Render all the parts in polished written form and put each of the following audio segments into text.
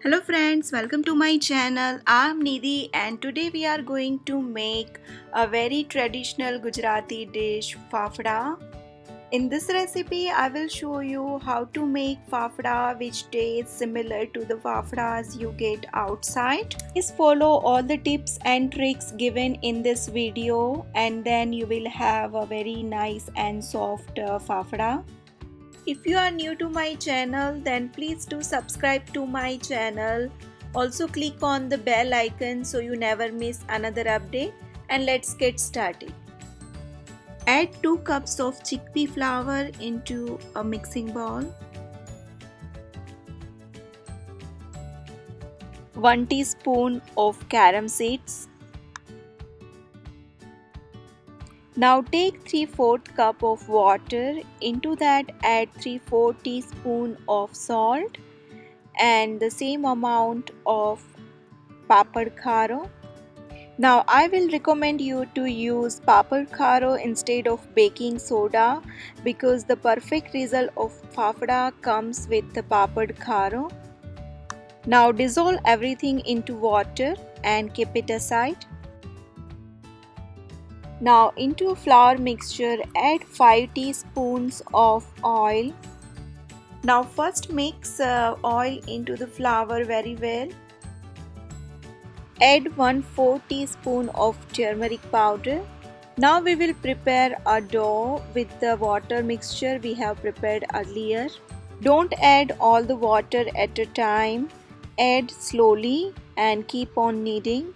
Hello friends, welcome to my channel. I'm Nidhi and today we are going to make a very traditional Gujarati dish, Fafda. In this recipe, I will show you how to make Fafda which tastes similar to the Fafdas you get outside. Please follow all the tips and tricks given in this video and then you will have a very nice and soft Fafda. If you are new to my channel, then please do subscribe to my channel. Also click on the bell icon so you never miss another update, and let's get started. Add 2 cups of chickpea flour into a mixing bowl. 1 teaspoon of carom seeds. Now take 3/4 cup of water. Into that add 3/4 teaspoon of salt and the same amount of papad kharo. Now I will recommend you to use papad kharo instead of baking soda because the perfect result of fafda comes with the papad kharo. Now dissolve everything into water and keep it aside. Now into flour mixture add 5 teaspoons of oil. Now first mix oil into the flour very well. Add 1/4 teaspoon of turmeric powder. Now we will prepare a dough with the water mixture we have prepared earlier. Don't add all the water at a time. Add slowly and keep on kneading.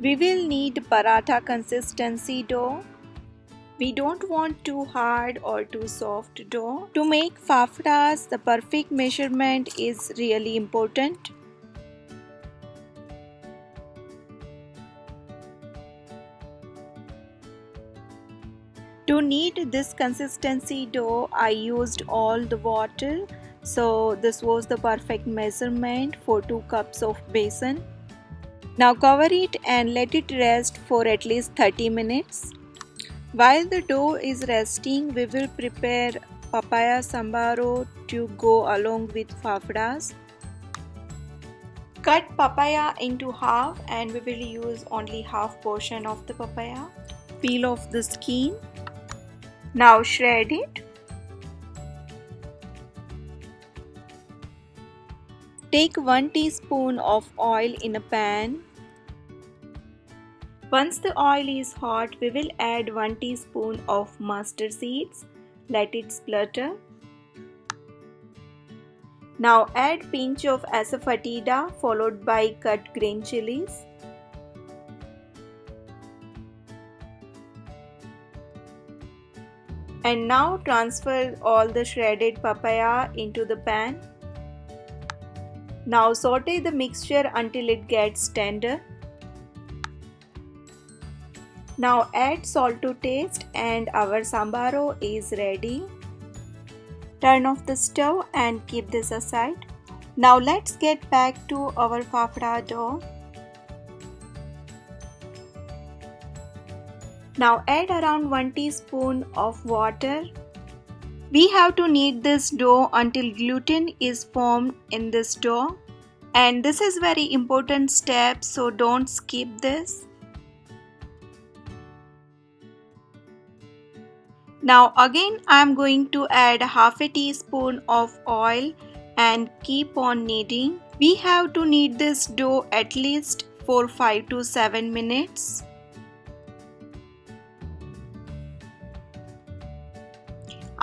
We will need paratha consistency dough. We don't want too hard or too soft dough. To make fafdas, the perfect measurement is really important. To knead this consistency dough, I used all the water. So this was the perfect measurement for 2 cups of besan. Now cover it and let it rest for at least 30 minutes. While the dough is resting, we will prepare papaya sambharo to go along with fafdas. Cut papaya into half and we will use only half portion of the papaya. Peel off the skin. Now shred it. Take 1 teaspoon of oil in a pan. Once the oil is hot, we will add 1 teaspoon of mustard seeds. Let it splutter. Now add pinch of asafoetida followed by cut green chilies. And now transfer all the shredded papaya into the pan. Now saute the mixture until it gets tender. Now add salt to taste and our sambharo is ready. Turn off the stove and keep this aside. Now let's get back to our fafda dough. Now add around 1 teaspoon of water. We have to knead this dough until gluten is formed in this dough. And this is very important step, so don't skip this. Now again I am going to add half a teaspoon of oil and keep on kneading. We have to knead this dough at least for 5 to 7 minutes.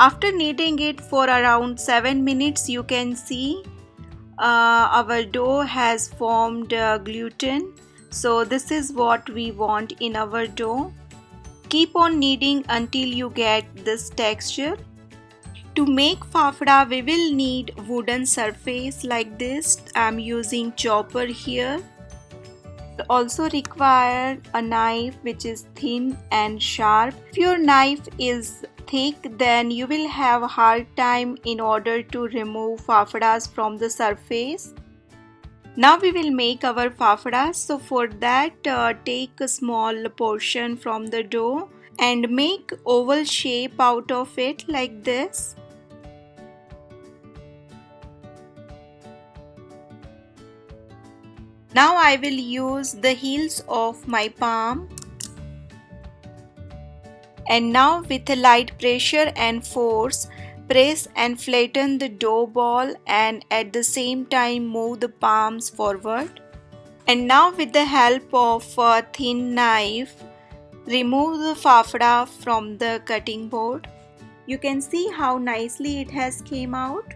After kneading it for around 7 minutes, you can see our dough has formed gluten. So this is what we want in our dough. Keep on kneading until you get this texture. To make fafda, we will need wooden surface like this. I am using chopper here. Also require a knife which is thin and sharp. If your knife is thick, then you will have a hard time in order to remove fafdas from the surface. Now we will make our fafdas. So for that take a small portion from the dough and make oval shape out of it like this. Now I will use the heels of my palm, and now with a light pressure and force, press and flatten the dough ball and at the same time move the palms forward. And now with the help of a thin knife, remove the fafda from the cutting board. You can see how nicely it has came out.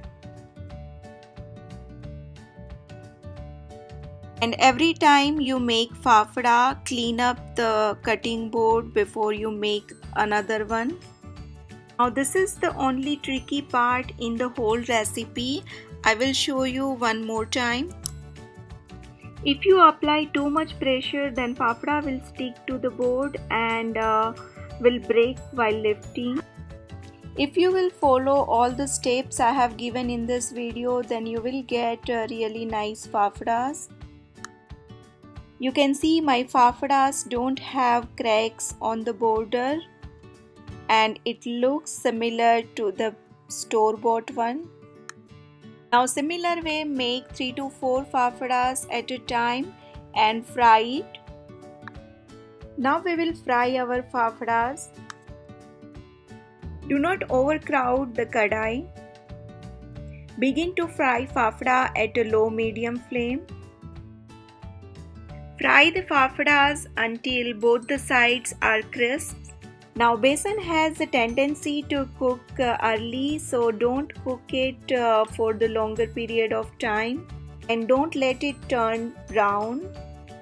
And every time you make fafda, clean up the cutting board before you make another one. Now this is the only tricky part in the whole recipe. I will show you one more time. If you apply too much pressure, then fafda will stick to the board and will break while lifting. If you will follow all the steps I have given in this video, then you will get really nice fafdas. You can see my fafdas don't have cracks on the border and it looks similar to the store-bought one. Now similar way, make 3 to 4 fafdas at a time and fry it. Now we will fry our fafdas. Do not overcrowd the kadai. Begin to fry fafda at a low-medium flame. Fry the fafdas until both the sides are crisp. Now besan has a tendency to cook early, so don't cook it for the longer period of time, and don't let it turn brown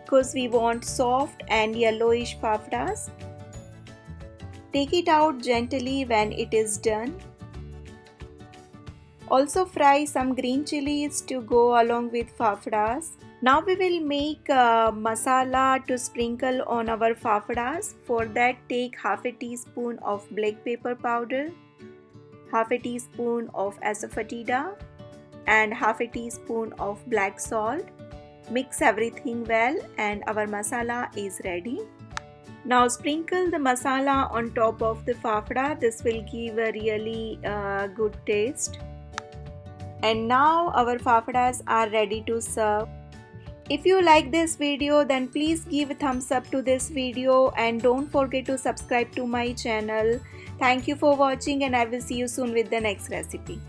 because we want soft and yellowish fafdas. Take it out gently when it is done. Also fry some green chilies to go along with fafdas. Now we will make masala to sprinkle on our fafdas. For that, take half a teaspoon of black pepper powder, half a teaspoon of asafoetida and half a teaspoon of black salt. Mix everything well and our masala is ready. Now sprinkle the masala on top of the fafda. This will give a really good taste. And now our fafdas are ready to serve. If you like this video, then please give a thumbs up to this video and don't forget to subscribe to my channel. Thank you for watching and I will see you soon with the next recipe.